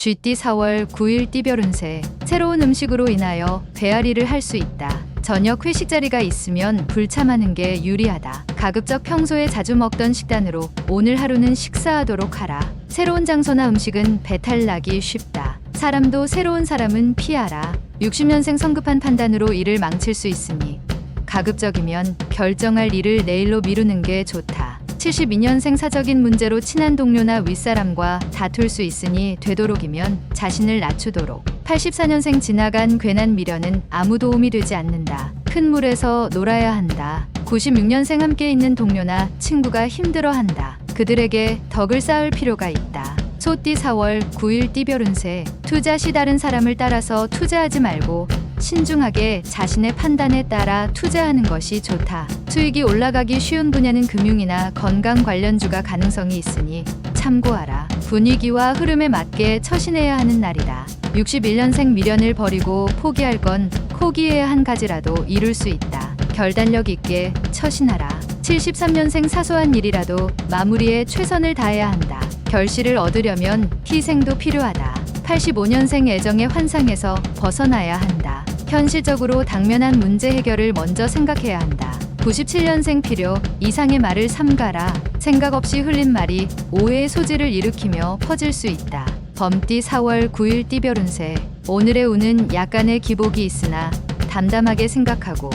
쥐띠 4월 9일 띠별 운세. 새로운 음식으로 인하여 배앓이를 할 수 있다. 저녁 회식 자리가 있으면 불참하는 게 유리하다. 가급적 평소에 자주 먹던 식단으로 오늘 하루는 식사하도록 하라. 새로운 장소나 음식은 배탈 나기 쉽다. 사람도 새로운 사람은 피하라. 60년생 성급한 판단으로 일을 망칠 수 있으니 가급적이면 결정할 일을 내일로 미루는 게 좋다. 72년생 사적인 문제로 친한 동료나 윗사람과 다툴 수 있으니 되도록이면 자신을 낮추도록. 84년생 지나간 괜한 미련은 아무 도움이 되지 않는다. 큰 물에서 놀아야 한다. 96년생 함께 있는 동료나 친구가 힘들어한다. 그들에게 덕을 쌓을 필요가 있다. 소띠 4월 9일 띠별 운세. 투자 시 다른 사람을 따라서 투자하지 말고 신중하게 자신의 판단에 따라 투자하는 것이 좋다. 수익이 올라가기 쉬운 분야는 금융이나 건강 관련주가 가능성이 있으니 참고하라. 분위기와 흐름에 맞게 처신해야 하는 날이다. 61년생 미련을 버리고 포기할 건 포기해야 한 가지라도 이룰 수 있다. 결단력 있게 처신하라. 73년생 사소한 일이라도 마무리에 최선을 다해야 한다. 결실을 얻으려면 희생도 필요하다. 85년생 애정의 환상에서 벗어나야 한다. 현실적으로 당면한 문제 해결을 먼저 생각해야 한다. 97년생 필요 이상의 말을 삼가라. 생각 없이 흘린 말이 오해의 소지를 일으키며 퍼질 수 있다. 범띠 4월 9일 띠별 운세. 오늘의 운은 약간의 기복이 있으나 담담하게 생각하고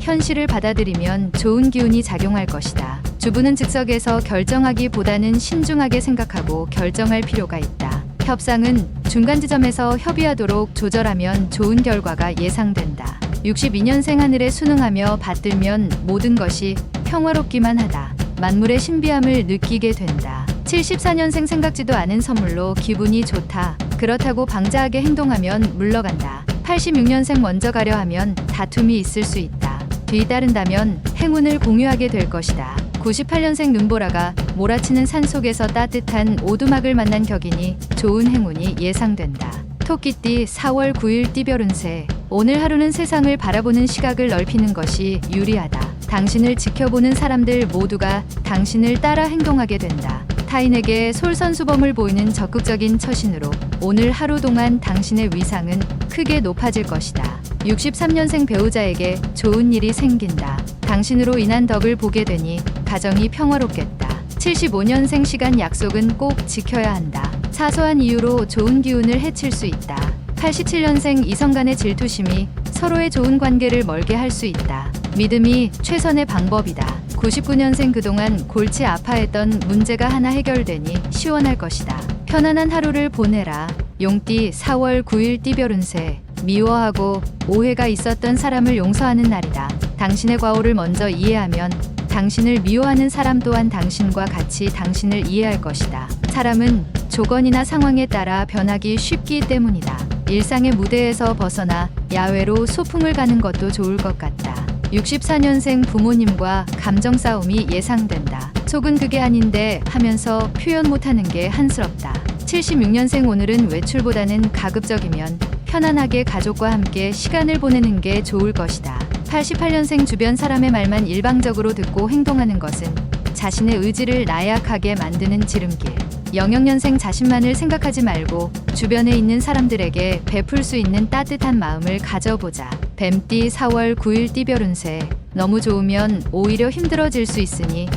현실을 받아들이면 좋은 기운이 작용할 것이다. 주부는 즉석에서 결정하기보다는 신중하게 생각하고 결정할 필요가 있다. 협상은 중간 지점에서 협의하도록 조절하면 좋은 결과가 예상된다. 62년생 하늘에 순응하며 받들면 모든 것이 평화롭기만 하다. 만물의 신비함을 느끼게 된다. 74년생 생각지도 않은 선물로 기분이 좋다. 그렇다고 방자하게 행동하면 물러간다. 86년생 먼저 가려 하면 다툼이 있을 수 있다. 뒤따른다면 행운을 공유하게 될 것이다. 98년생 눈보라가 몰아치는 산속에서 따뜻한 오두막을 만난 격이니 좋은 행운이 예상된다. 토끼띠 4월 9일 띠별 운세. 오늘 하루는 세상을 바라보는 시각을 넓히는 것이 유리하다. 당신을 지켜보는 사람들 모두가 당신을 따라 행동하게 된다. 타인에게 솔선수범을 보이는 적극적인 처신으로 오늘 하루 동안 당신의 위상은 크게 높아질 것이다. 63년생 배우자에게 좋은 일이 생긴다. 당신으로 인한 덕을 보게 되니 가정이 평화롭겠다. 75년생 시간 약속은 꼭 지켜야 한다. 사소한 이유로 좋은 기운을 해칠 수 있다. 87년생 이성 간의 질투심이 서로의 좋은 관계를 멀게 할 수 있다. 믿음이 최선의 방법이다. 99년생 그동안 골치 아파했던 문제가 하나 해결되니 시원할 것이다. 편안한 하루를 보내라. 용띠 4월 9일 띠별 운세. 미워하고 오해가 있었던 사람을 용서하는 날이다. 당신의 과오를 먼저 이해하면 당신을 미워하는 사람 또한 당신과 같이 당신을 이해할 것이다. 사람은 조건이나 상황에 따라 변하기 쉽기 때문이다. 일상의 무대에서 벗어나 야외로 소풍을 가는 것도 좋을 것 같다. 64년생 부모님과 감정 싸움이 예상된다. 속은 그게 아닌데 하면서 표현 못하는 게 한스럽다. 76년생 오늘은 외출보다는 가급적이면 편안하게 가족과 함께 시간을 보내는 게 좋을 것이다. 88년생 주변 사람의 말만 일방적으로 듣고 행동하는 것은 자신의 의지를 나약하게 만드는 지름길. 00년생 자신만을 생각하지 말고 주변에 있는 사람들에게 베풀 수 있는 따뜻한 마음을 가져보자. 뱀띠 4월 9일 띠별 운세. 너무 좋으면 오히려 힘들어질 수 있으니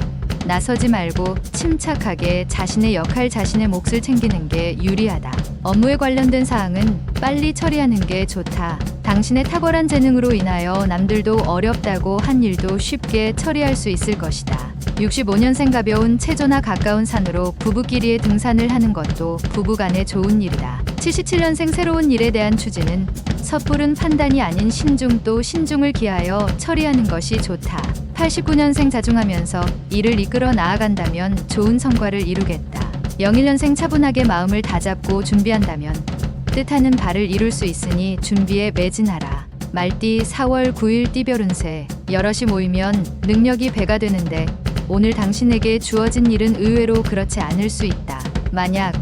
나서지 말고 침착하게 자신의 역할, 자신의 몫을 챙기는 게 유리하다. 업무에 관련된 사항은 빨리 처리하는 게 좋다. 당신의 탁월한 재능으로 인하여 남들도 어렵다고 한 일도 쉽게 처리할 수 있을 것이다. 65년생 가벼운 체조나 가까운 산으로 부부끼리의 등산을 하는 것도 부부간에 좋은 일이다. 77년생 새로운 일에 대한 추진은 섣부른 판단이 아닌 신중 또 신중을 기하여 처리하는 것이 좋다. 89년생 자중하면서 일을 이끌어 나아간다면 좋은 성과를 이루겠다. 01년생 차분하게 마음을 다잡고 준비한다면 뜻하는 바를 이룰 수 있으니 준비에 매진하라. 말띠 4월 9일 띠별 운세. 여럿이 모이면 능력이 배가 되는데 오늘 당신에게 주어진 일은 의외로 그렇지 않을 수 있다. 만약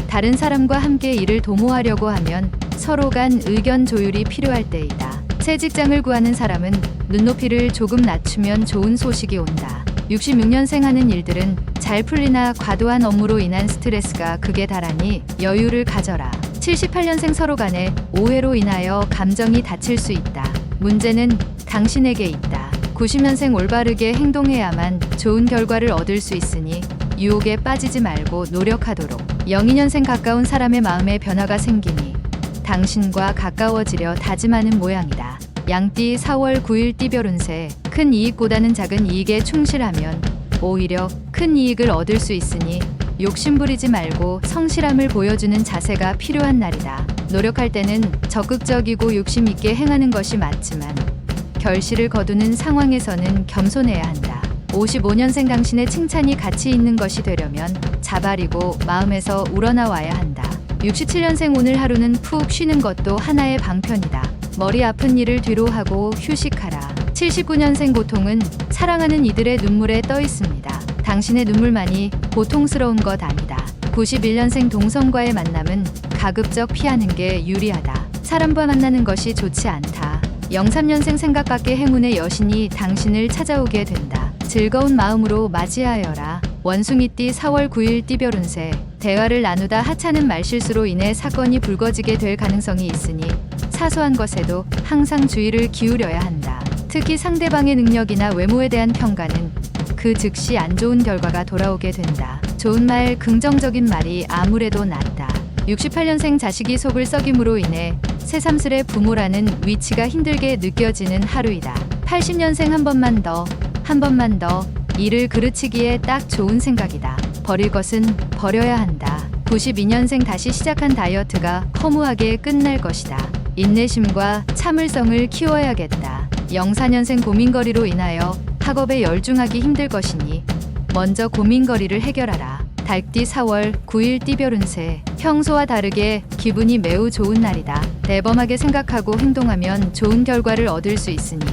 다른 사람과 함께 일을 도모하려고 하면 서로 간 의견 조율이 필요할 때이다. 새 직장을 구하는 사람은 눈높이를 조금 낮추면 좋은 소식이 온다. 66년생 하는 일들은 잘 풀리나 과도한 업무로 인한 스트레스가 극에 달하니 여유를 가져라. 78년생 서로 간에 오해로 인하여 감정이 다칠 수 있다. 문제는 당신에게 있다. 90년생 올바르게 행동해야만 좋은 결과를 얻을 수 있으니 유혹에 빠지지 말고 노력하도록. 02년생 가까운 사람의 마음에 변화가 생기니 당신과 가까워지려 다짐하는 모양이다. 양띠 4월 9일 띠별 운세. 큰 이익보다는 작은 이익에 충실하면 오히려 큰 이익을 얻을 수 있으니 욕심부리지 말고 성실함을 보여주는 자세가 필요한 날이다. 노력할 때는 적극적이고 욕심 있게 행하는 것이 맞지만 결실을 거두는 상황에서는 겸손해야 한다. 55년생 당신의 칭찬이 가치 있는 것이 되려면 자발이고 마음에서 우러나와야 한다. 67년생 오늘 하루는 푹 쉬는 것도 하나의 방편이다. 머리 아픈 일을 뒤로 하고 휴식하라. 79년생 고통은 사랑하는 이들의 눈물에 떠 있습니다. 당신의 눈물만이 고통스러운 것 아니다. 91년생 동성과의 만남은 가급적 피하는 게 유리하다. 사람과 만나는 것이 좋지 않다. 03년생 생각 밖의 행운의 여신이 당신을 찾아오게 된다. 즐거운 마음으로 맞이하여라. 원숭이띠 4월 9일 띠별 운세. 대화를 나누다 하찮은 말실수로 인해 사건이 불거지게 될 가능성이 있으니 사소한 것에도 항상 주의를 기울여야 한다. 특히 상대방의 능력이나 외모에 대한 평가는 그 즉시 안 좋은 결과가 돌아오게 된다. 좋은 말, 긍정적인 말이 아무래도 낫다. 68년생 자식이 속을 썩임으로 인해 새삼스레 부모라는 위치가 힘들게 느껴지는 하루이다. 80년생 한 번만 더 일을 그르치기에 딱 좋은 생각이다. 버릴 것은 버려야 한다. 92년생 다시 시작한 다이어트가 허무하게 끝날 것이다. 인내심과 참을성을 키워야겠다. 04년생 고민거리로 인하여 학업에 열중하기 힘들 것이니 먼저 고민거리를 해결하라. 달띠 4월 9일 띠별 운세. 평소와 다르게 기분이 매우 좋은 날이다. 대범하게 생각하고 행동하면 좋은 결과를 얻을 수 있으니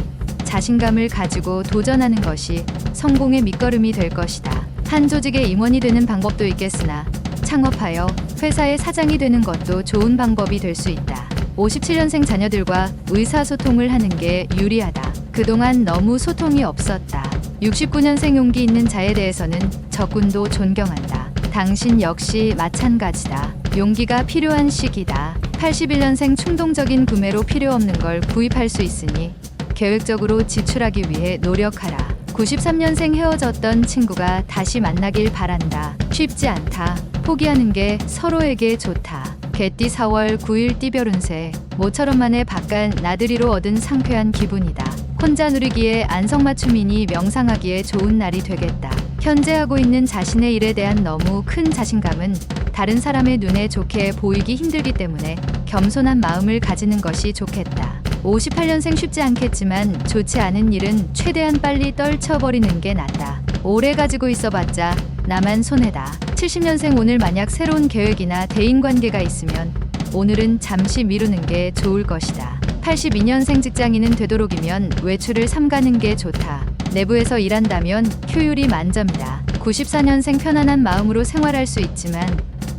자신감을 가지고 도전하는 것이 성공의 밑거름이 될 것이다. 한 조직의 임원이 되는 방법도 있겠으나 창업하여 회사의 사장이 되는 것도 좋은 방법이 될 수 있다. 57년생 자녀들과 의사소통을 하는 게 유리하다. 그동안 너무 소통이 없었다. 69년생 용기 있는 자에 대해서는 적군도 존경한다. 당신 역시 마찬가지다. 용기가 필요한 시기다. 81년생 충동적인 구매로 필요 없는 걸 구입할 수 있으니 계획적으로 지출하기 위해 노력하라. 93년생 헤어졌던 친구가 다시 만나길 바란다. 쉽지 않다. 포기하는 게 서로에게 좋다. 개띠 4월 9일 띠별 운세. 모처럼 만에 바깥 나들이로 얻은 상쾌한 기분이다. 혼자 누리기에 안성맞춤이니 명상하기에 좋은 날이 되겠다. 현재 하고 있는 자신의 일에 대한 너무 큰 자신감은 다른 사람의 눈에 좋게 보이기 힘들기 때문에 겸손한 마음을 가지는 것이 좋겠다. 58년생 쉽지 않겠지만 좋지 않은 일은 최대한 빨리 떨쳐버리는 게 낫다. 오래 가지고 있어봤자 나만 손해다. 70년생 오늘 만약 새로운 계획이나 대인관계가 있으면 오늘은 잠시 미루는 게 좋을 것이다. 82년생 직장인은 되도록이면 외출을 삼가는 게 좋다. 내부에서 일한다면 효율이 만점이다. 94년생 편안한 마음으로 생활할 수 있지만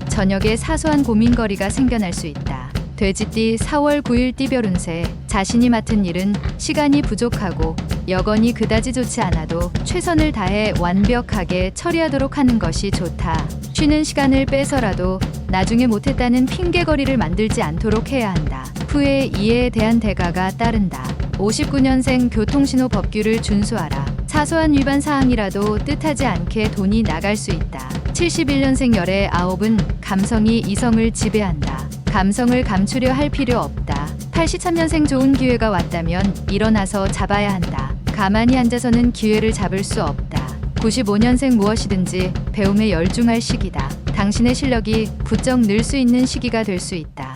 저녁에 사소한 고민거리가 생겨날 수 있다. 돼지띠 4월 9일 띠별 운세. 자신이 맡은 일은 시간이 부족하고 여건이 그다지 좋지 않아도 최선을 다해 완벽하게 처리하도록 하는 것이 좋다. 쉬는 시간을 빼서라도 나중에 못했다는 핑계거리를 만들지 않도록 해야 한다. 후에 이해에 대한 대가가 따른다. 59년생 교통신호 법규를 준수하라. 사소한 위반 사항이라도 뜻하지 않게 돈이 나갈 수 있다. 71년생 열의 9은 감성이 이성을 지배한다. 감성을 감추려 할 필요 없다. 83년생 좋은 기회가 왔다면 일어나서 잡아야 한다. 가만히 앉아서는 기회를 잡을 수 없다. 95년생 무엇이든지 배움에 열중할 시기다. 당신의 실력이 부쩍 늘 수 있는 시기가 될 수 있다.